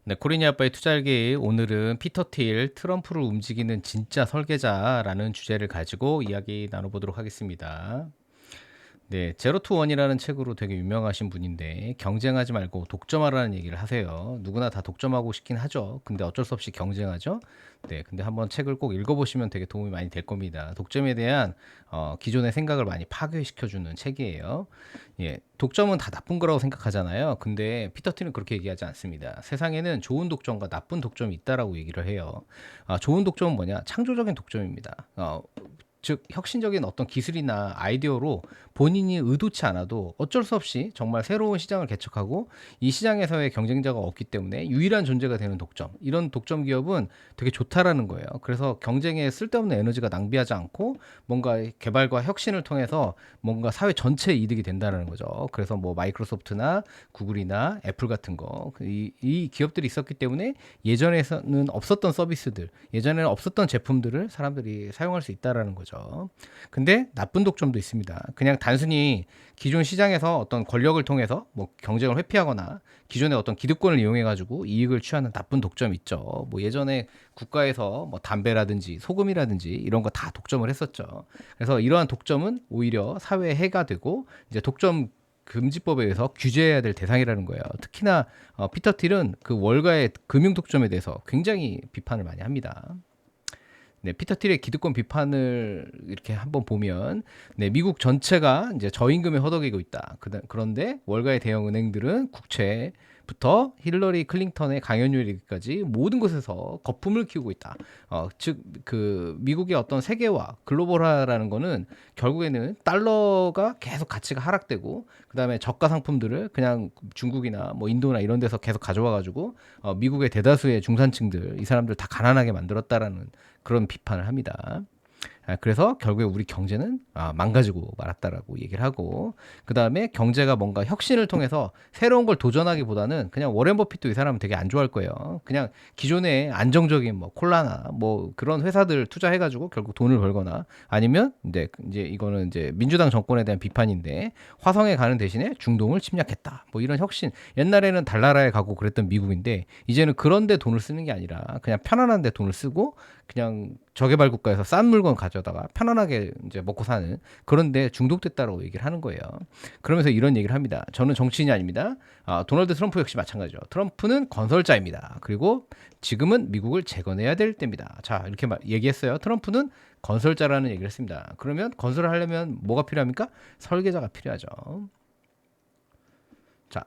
네, 코리니 아빠의 투자일기 오늘은 피터 틸 트럼프를 움직이는 진짜 설계자라는 주제를 가지고 이야기 나눠보도록 하겠습니다. 네, 제로 투 원이라는 책으로 되게 유명하신 분인데 경쟁하지 말고 독점하라는 얘기를 하세요. 누구나 다 독점하고 싶긴 하죠. 근데 어쩔 수 없이 경쟁하죠. 네, 근데 한번 책을 꼭 읽어보시면 되게 도움이 많이 될 겁니다. 독점에 대한 기존의 생각을 많이 파괴시켜주는 책이에요. 예, 독점은 다 나쁜 거라고 생각하잖아요. 근데 피터 틴은 그렇게 얘기하지 않습니다. 세상에는 좋은 독점과 나쁜 독점이 있다라고 얘기를 해요. 좋은 독점은 뭐냐? 창조적인 독점입니다. 즉 혁신적인 어떤 기술이나 아이디어로 본인이 의도치 않아도 어쩔 수 없이 정말 새로운 시장을 개척하고 이 시장에서의 경쟁자가 없기 때문에 유일한 존재가 되는 독점, 이런 독점 기업은 되게 좋다라는 거예요. 그래서 경쟁에 쓸데없는 에너지가 낭비하지 않고 뭔가 개발과 혁신을 통해서 뭔가 사회 전체 이득이 된다는 거죠. 그래서 뭐 마이크로소프트나 구글이나 애플 같은 이 기업들이 있었기 때문에 예전에는 없었던 서비스들, 예전에는 없었던 제품들을 사람들이 사용할 수 있다라는 거죠. 근데 나쁜 독점도 있습니다. 그냥 단순히 기존 시장에서 어떤 권력을 통해서 뭐 경쟁을 회피하거나 기존의 어떤 기득권을 이용해 가지고 이익을 취하는 나쁜 독점이 있죠. 뭐 예전에 국가에서 뭐 담배라든지 소금이라든지 이런 거 다 독점을 했었죠. 그래서 이러한 독점은 오히려 사회에 해가 되고 이제 독점 금지법에 의해서 규제해야 될 대상이라는 거예요. 특히나 피터 틸은 그 월가의 금융 독점에 대해서 굉장히 비판을 많이 합니다. 네, 피터 틸의 기득권 비판을 이렇게 한번 보면, 네, 미국 전체가 이제 저임금에 허덕이고 있다. 그런데 월가의 대형 은행들은 국채부터 힐러리 클린턴의 강연료까지 모든 곳에서 거품을 키우고 있다. 즉, 그 미국의 어떤 세계화, 글로벌화라는 거는 결국에는 달러가 계속 가치가 하락되고, 그 다음에 저가 상품들을 그냥 중국이나 뭐 인도나 이런 데서 계속 가져와가지고 미국의 대다수의 중산층들, 이 사람들 다 가난하게 만들었다라는 그런 비판을 합니다. 그래서 결국에 우리 경제는 망가지고 말았다라고 얘기를 하고, 그 다음에 경제가 뭔가 혁신을 통해서 새로운 걸 도전하기보다는 그냥 워렌 버핏도 이 사람은 되게 안 좋아할 거예요. 그냥 기존의 안정적인 뭐 콜라나 뭐 그런 회사들 투자해가지고 결국 돈을 벌거나, 아니면 이제 이거는 이제 민주당 정권에 대한 비판인데, 화성에 가는 대신에 중동을 침략했다. 뭐 이런 혁신, 옛날에는 달나라에 가고 그랬던 미국인데 이제는 그런데 돈을 쓰는 게 아니라 그냥 편안한데 돈을 쓰고 그냥 저개발 국가에서 싼 물건 가져다가 편안하게 이제 먹고 사는, 그런데 중독됐다라고 얘기를 하는 거예요. 그러면서 이런 얘기를 합니다. 저는 정치인이 아닙니다. 도널드 트럼프 역시 마찬가지죠. 트럼프는 건설자입니다. 그리고 지금은 미국을 재건해야 될 때입니다. 자, 이렇게 얘기했어요. 트럼프는 건설자라는 얘기를 했습니다. 그러면 건설을 하려면 뭐가 필요합니까? 설계자가 필요하죠. 자,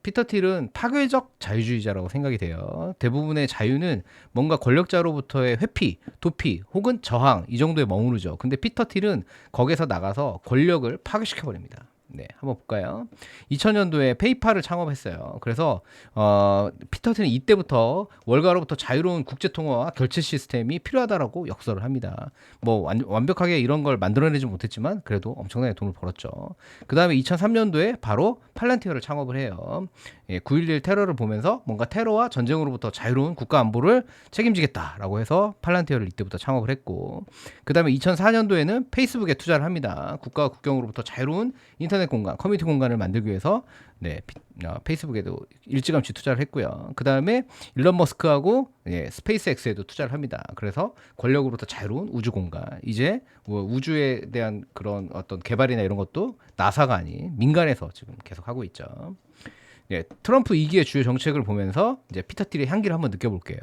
피터 틸은 파괴적 자유주의자라고 생각이 돼요. 대부분의 자유는 뭔가 권력자로부터의 회피, 도피 혹은 저항, 이 정도에 머무르죠. 근데 피터 틸은 거기서 나가서 권력을 파괴시켜 버립니다. 네, 한번 볼까요? 2000년도에 페이팔을 창업했어요. 그래서 피터 틸은 이때부터 월가로부터 자유로운 국제 통화와 결제 시스템이 필요하다라고 역설을 합니다. 뭐 완벽하게 이런 걸 만들어내지 못했지만 그래도 엄청나게 돈을 벌었죠. 그 다음에 2003년도에 바로 팔란티어를 창업을 해요. 9.11 테러를 보면서 뭔가 테러와 전쟁으로부터 자유로운 국가 안보를 책임지겠다라고 해서 팔란티어를 이때부터 창업을 했고, 그 다음에 2004년도에는 페이스북에 투자를 합니다. 국가와 국경으로부터 자유로운 인터넷 공간, 커뮤니티 공간을 만들기 위해서 페이스북에도 일찌감치 투자를 했고요. 그 다음에 일론 머스크하고 스페이스X에도 투자를 합니다. 그래서 권력으로부터 자유로운 우주 공간, 이제 뭐 우주에 대한 그런 어떤 개발이나 이런 것도 나사가 아닌 민간에서 지금 계속 하고 있죠. 트럼프 2기의 주요 정책을 보면서 이제 피터 틸의 향기를 한번 느껴볼게요.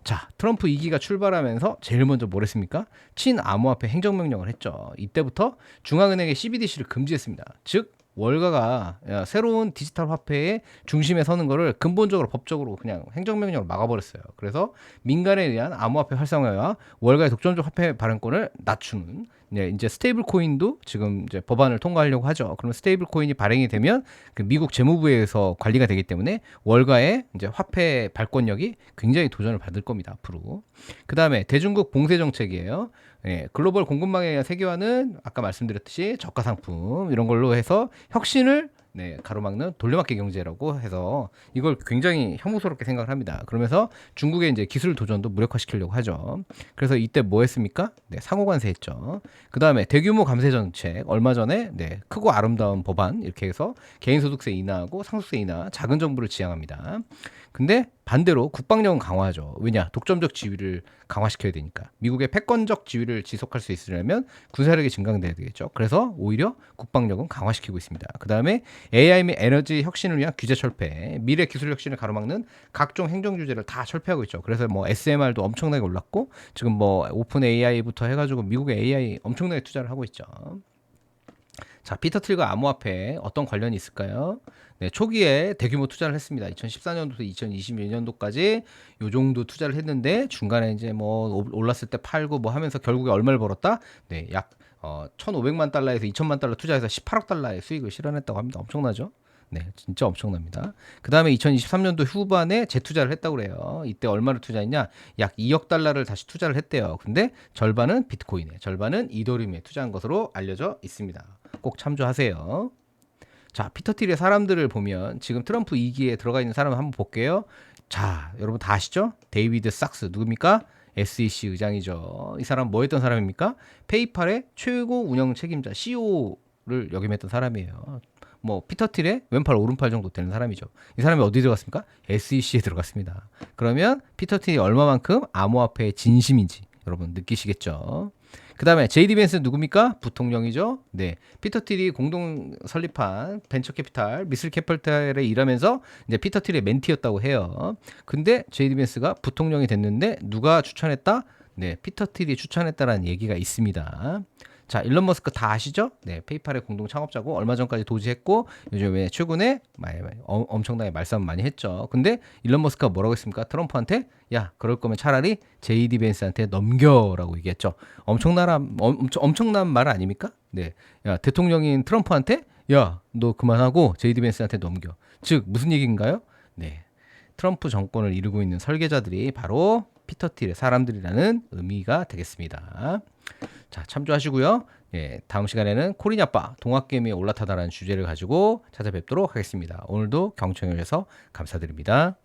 자, 트럼프 2기가 출발하면서 제일 먼저 뭘 했습니까? 친암호화폐 행정명령을 했죠. 이때부터 중앙은행의 CBDC를 금지했습니다. 즉 월가가 새로운 디지털 화폐의 중심에 서는 거를 근본적으로 법적으로 그냥 행정명령으로 막아버렸어요. 그래서 민간에 의한 암호화폐 활성화와 월가의 독점적 화폐 발행권을 낮추는, 이제 스테이블 코인도 지금 이제 법안을 통과하려고 하죠. 그러면 스테이블 코인이 발행이 되면 그 미국 재무부에서 관리가 되기 때문에 월가의 이제 화폐 발권력이 굉장히 도전을 받을 겁니다, 앞으로. 그 다음에 대중국 봉쇄 정책이에요. 글로벌 공급망에 의한 세계화는 아까 말씀드렸듯이 저가 상품 이런 걸로 해서 혁신을 가로막는 돌려막기 경제라고 해서 이걸 굉장히 혐오스럽게 생각을 합니다. 그러면서 중국의 이제 기술 도전도 무력화시키려고 하죠. 그래서 이때 뭐 했습니까? 상호 관세했죠. 그 다음에 대규모 감세 정책, 얼마 전에 크고 아름다운 법안 이렇게 해서 개인소득세 인하하고 상속세 인하, 작은 정부를 지향합니다. 근데 반대로 국방력은 강화하죠. 왜냐? 독점적 지위를 강화시켜야 되니까. 미국의 패권적 지위를 지속할 수 있으려면 군사력이 증강돼야 되겠죠. 그래서 오히려 국방력은 강화시키고 있습니다. 그 다음에 AI 및 에너지 혁신을 위한 규제 철폐, 미래 기술 혁신을 가로막는 각종 행정 규제를 다 철폐하고 있죠. 그래서 뭐 SMR도 엄청나게 올랐고 지금 뭐 오픈 AI부터 해가지고 미국의 AI 엄청나게 투자를 하고 있죠. 자, 피터 틸과 암호화폐 어떤 관련이 있을까요? 네, 초기에 대규모 투자를 했습니다. 2014년도부터 2022년도까지 요 정도 투자를 했는데 중간에 이제 뭐 올랐을 때 팔고 뭐 하면서 결국에 얼마를 벌었다? 네, 약 1,500만 달러에서 2,000만 달러 투자해서 18억 달러의 수익을 실현했다고 합니다. 엄청나죠? 네, 진짜 엄청납니다. 그 다음에 2023년도 후반에 재투자를 했다고 그래요. 이때 얼마를 투자했냐? 약 2억 달러를 다시 투자를 했대요. 근데 절반은 비트코인에, 절반은 이더리움에 투자한 것으로 알려져 있습니다. 꼭 참조하세요. 자, 피터 틸의 사람들을 보면 지금 트럼프 2기에 들어가 있는 사람을 한번 볼게요. 자, 여러분 다 아시죠? 데이비드 sak스 누굽니까? SEC 의장이죠. 이 사람 뭐 했던 사람입니까? 페이팔의 최고 운영 책임자 CEO를 역임했던 사람이에요. 뭐 피터 틸의 왼팔 오른팔 정도 되는 사람이죠. 이 사람이 어디 들어갔습니까? SEC에 들어갔습니다. 그러면 피터 틸이 얼마만큼 암호화폐의 진심인지 여러분 느끼시겠죠? 그 다음에 제이디 벤스 누굽니까? 부통령이죠. 네, 피터 틸이 공동 설립한 벤처 캐피탈 미술 캐피탈에 일하면서 이제 피터 틸의 멘티였다고 해요. 근데 제이디 벤스가 부통령이 됐는데 누가 추천했다? 네, 피터 틸이 추천했다라는 얘기가 있습니다. 자, 일론 머스크 다 아시죠? 네, 페이팔의 공동 창업자고 얼마 전까지 도지했고 요즘에 최근에 엄청나게 말싸움 많이 했죠. 근데 일론 머스크가 뭐라고 했습니까? 트럼프한테 야, 그럴 거면 차라리 제이디 벤스한테 넘겨라고 얘기했죠. 엄청난 말 아닙니까? 네, 야, 대통령인 트럼프한테 야, 너 그만하고 제이디 벤스한테 넘겨. 즉 무슨 얘기인가요? 네, 트럼프 정권을 이루고 있는 설계자들이 바로 피터 틸의 사람들이라는 의미가 되겠습니다. 자, 참조하시고요. 예, 다음 시간에는 코리냐빠 동학개미에 올라타다라는 주제를 가지고 찾아뵙도록 하겠습니다. 오늘도 경청해 주셔서 감사드립니다.